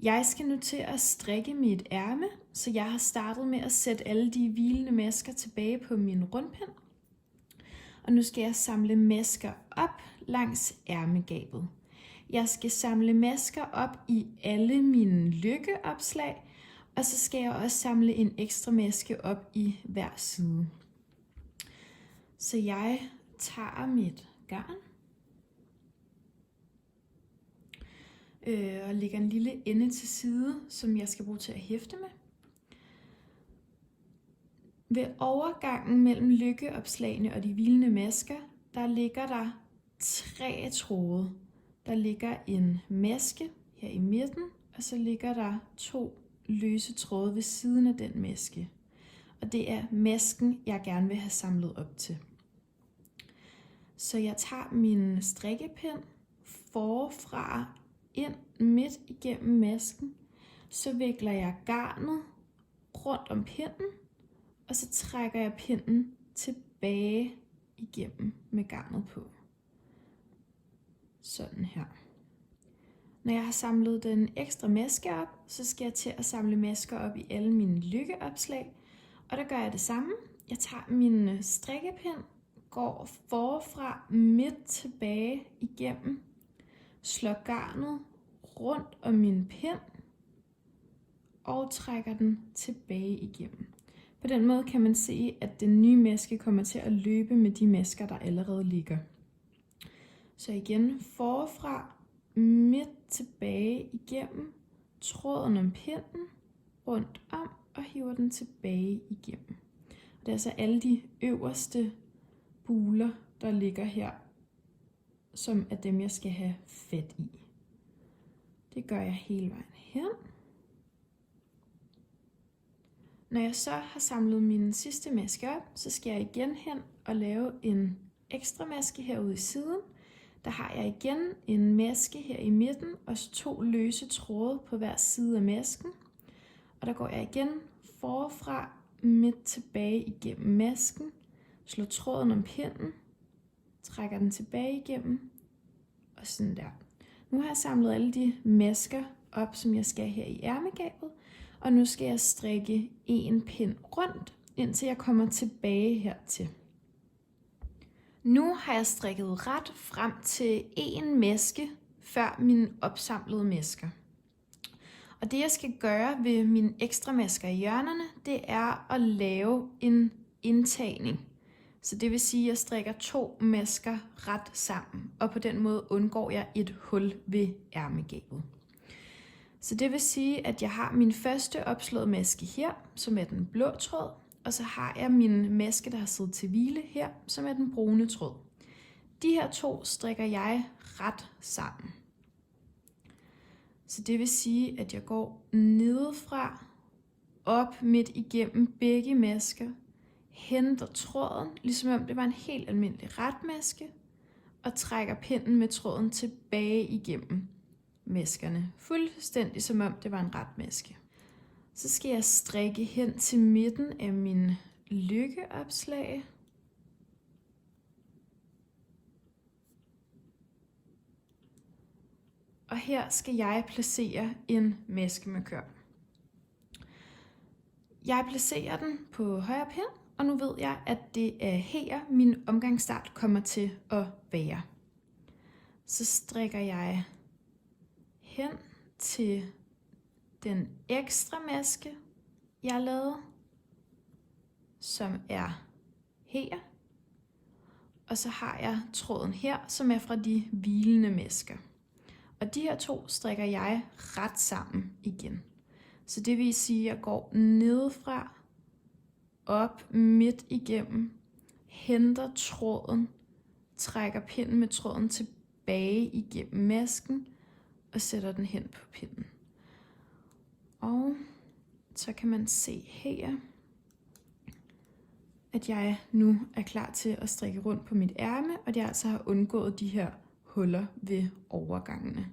Jeg skal nu til at strikke mit ærme, så jeg har startet med at sætte alle de hvilende masker tilbage på min rundpind. Og nu skal jeg samle masker op langs ærmegabet. Jeg skal samle masker op i alle mine lykkeopslag, og så skal jeg også samle en ekstra maske op i hver side. Så jeg tager mit garn og lægger en lille ende til side, som jeg skal bruge til at hæfte med. Ved overgangen mellem lykkeopslagene og de hvilende masker, der ligger der 3 tråde. Der ligger en maske her i midten, og så ligger der 2 løse tråde ved siden af den maske. Og det er masken, jeg gerne vil have samlet op til. Så jeg tager min strikkepind forfra ind midt igennem masken, så vikler jeg garnet rundt om pinden, og så trækker jeg pinden tilbage igennem med garnet på. Sådan her. Når jeg har samlet den ekstra maske op, så skal jeg til at samle masker op i alle mine lykkeopslag. Og der gør jeg det samme. Jeg tager min strikkepind, går forfra midt tilbage igennem, slår garnet rundt om min pind og trækker den tilbage igennem. På den måde kan man se, at den nye maske kommer til at løbe med de masker, der allerede ligger. Så igen forfra, midt tilbage igennem, tråden om pinden, rundt om og hiver den tilbage igennem. Og det er altså alle de øverste buler, der ligger her, som er dem, jeg skal have fat i. Det gør jeg hele vejen hen. Når jeg så har samlet min sidste maske op, så skal jeg igen hen og lave en ekstra maske herude i siden. Der har jeg igen en maske her i midten og 2 løse tråde på hver side af masken. Og der går jeg igen forfra midt tilbage igennem masken, slår tråden om pinden, trækker den tilbage igennem og sådan der. Nu har jeg samlet alle de masker op, som jeg skal her i ærmegabet, og nu skal jeg strikke en pind rundt, indtil jeg kommer tilbage hertil. Nu har jeg strikket ret frem til en maske før mine opsamlede masker. Og det jeg skal gøre ved mine ekstra masker i hjørnerne, det er at lave en indtagning. Så det vil sige, at jeg strikker 2 masker ret sammen, og på den måde undgår jeg et hul ved ærmegabet. Så det vil sige, at jeg har min første opslåede maske her, som er den blå tråd, og så har jeg min maske, der har siddet til hvile her, som er den brune tråd. De her 2 strikker jeg ret sammen. Så det vil sige, at jeg går nedefra, op midt igennem begge masker, henter tråden, ligesom om det var en helt almindelig retmaske, og trækker pinden med tråden tilbage igennem maskerne, fuldstændig som om det var en retmaske. Så skal jeg strikke hen til midten af min lykkeopslag. Og her skal jeg placere en maskemarkør. Jeg placerer den på højre pind, og nu ved jeg, at det er her, min omgangsstart kommer til at være. Så strikker jeg hen til den ekstra maske, jeg lavede, som er her. Og så har jeg tråden her, som er fra de hvilende masker. Og de her 2 strikker jeg ret sammen igen. Så det vil sige, at jeg går nedefra, op midt igennem, henter tråden, trækker pinden med tråden tilbage igennem masken og sætter den hen på pinden. Og så kan man se her, at jeg nu er klar til at strikke rundt på mit ærme, og jeg altså har undgået de her huller ved overgangene.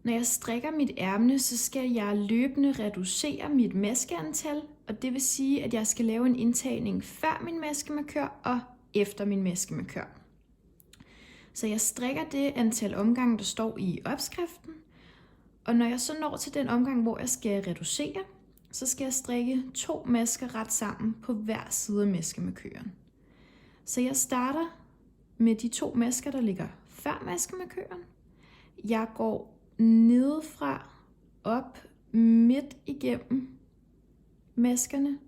Når jeg strikker mit ærme, så skal jeg løbende reducere mit maskeantal, og det vil sige, at jeg skal lave en indtagning før min maskemarkør og efter min maskemarkør. Så jeg strikker det antal omgange, der står i opskriften, Og når jeg så når til den omgang, hvor jeg skal reducere, så skal jeg strikke 2 masker ret sammen på hver side af maskemarkøren. Så jeg starter med de 2 masker, der ligger før maskemarkøren. Jeg går nedefra op midt igennem maskerne.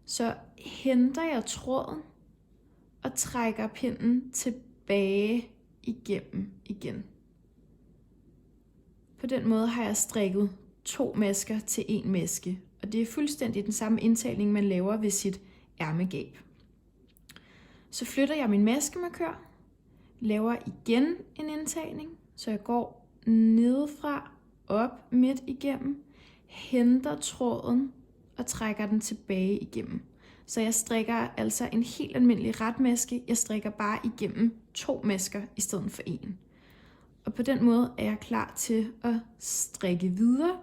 Så henter jeg tråden og trækker pinden tilbage igennem igen. På den måde har jeg strikket 2 masker til 1 maske, og det er fuldstændig den samme indtagning, man laver ved sit ærmegab. Så flytter jeg min maskemarkør, laver igen en indtagning, så jeg går nedefra op midt igennem, henter tråden og trækker den tilbage igennem. Så jeg strikker altså en helt almindelig retmaske, jeg strikker bare igennem 2 masker i stedet for 1. Og på den måde er jeg klar til at strikke videre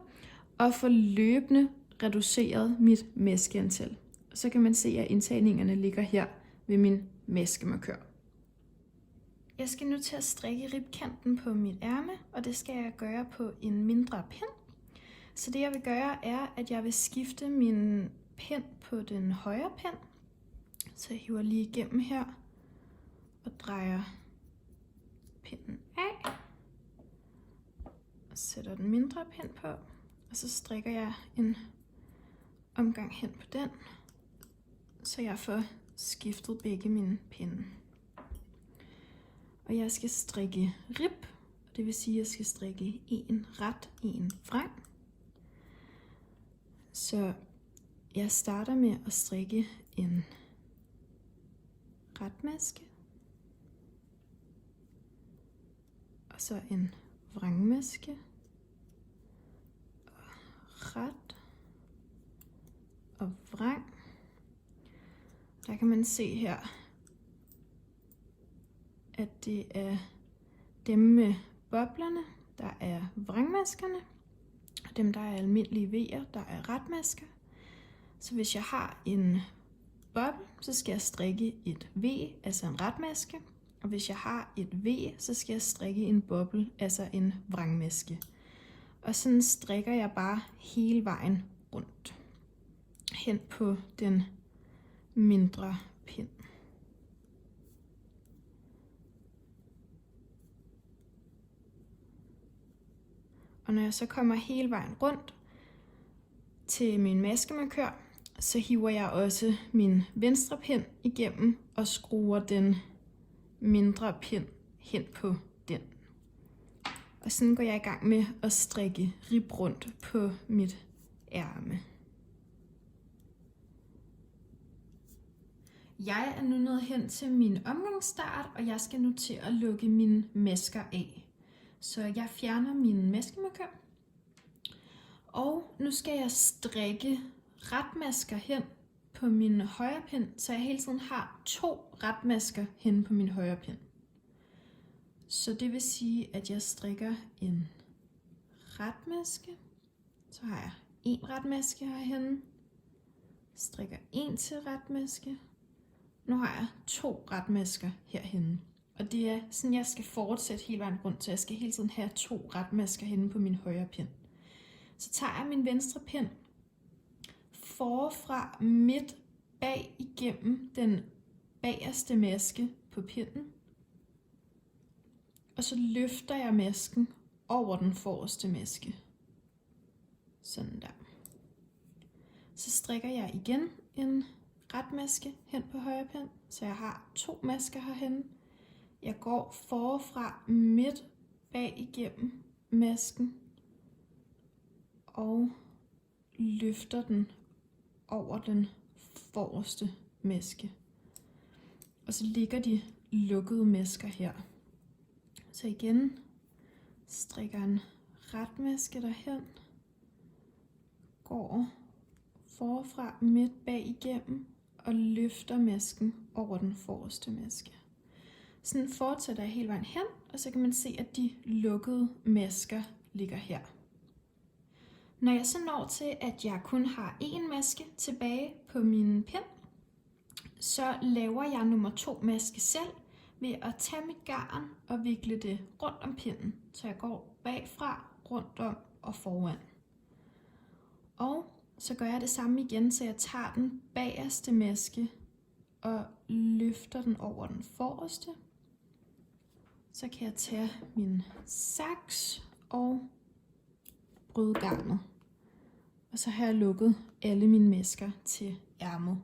og få løbende reduceret mit maskeantal. Og så kan man se, at indtagningerne ligger her ved min maskemarkør. Jeg skal nu til at strikke ribkanten på mit ærme, og det skal jeg gøre på en mindre pind. Så det jeg vil gøre er, at jeg vil skifte min pind på den højre pind. Så jeg hiver lige igennem her og drejer pinden af. Og sætter den mindre pind på, og så strikker jeg en omgang hen på den, så jeg får skiftet begge mine pinde. Og jeg skal strikke rib, det vil sige, at jeg skal strikke en ret, en vrang. Så jeg starter med at strikke en retmaske, og så en vrangmaske, og ret og vrang. Der kan man se her, at det er dem med boblerne, der er vrangmaskerne, og dem, der er almindelige V'er, der er retmasker. Så hvis jeg har en boble, så skal jeg strikke et V, altså en retmaske. Og hvis jeg har et V, så skal jeg strikke en boble, altså en vrangmaske. Og sådan strikker jeg bare hele vejen rundt hen på den mindre pind. Og når jeg så kommer hele vejen rundt til min maskemarkør, så hiver jeg også min venstre pind igennem og skruer den mindre pind hen på den. Og sådan går jeg i gang med at strikke rib rundt på mit ærme. Jeg er nu nået hen til min omgangsstart, og jeg skal nu til at lukke mine masker af. Så jeg fjerner min maskemarkør. Og nu skal jeg strikke retmasker hen på min højre pind, så jeg hele tiden har 2 retmasker hen på min højre pind. Så det vil sige, at jeg strikker en retmaske, så har jeg en retmaske herhenne, strikker en til retmaske, nu har jeg 2 retmasker herhenne. Og det er sådan, jeg skal fortsætte hele vejen rundt, så jeg skal hele tiden have 2 retmasker henne på min højre pind. Så tager jeg min venstre pind forfra midt bag igennem den bagerste maske på pinden. Og så løfter jeg masken over den forreste maske. Sådan der. Så strikker jeg igen en retmaske hen på højre pind, så jeg har 2 masker herhenne. Jeg går forfra midt bag igennem masken og løfter den over den forreste maske. Og så ligger de lukkede masker her. Så igen strikker en retmaske derhen, går forfra midt bag igennem og løfter masken over den forreste maske. Sådan fortsætter jeg hele vejen hen, og så kan man se, at de lukkede masker ligger her. Når jeg så når til, at jeg kun har 1 maske tilbage på min pind, så laver jeg nummer 2 maske selv ved at tage mit garn og vikle det rundt om pinden. Så jeg går bagfra, rundt om og foran. Og så gør jeg det samme igen, så jeg tager den bagerste maske og løfter den over den forreste. Så kan jeg tage min saks og bryde garnet. Og så har jeg lukket alle mine masker til ærmet.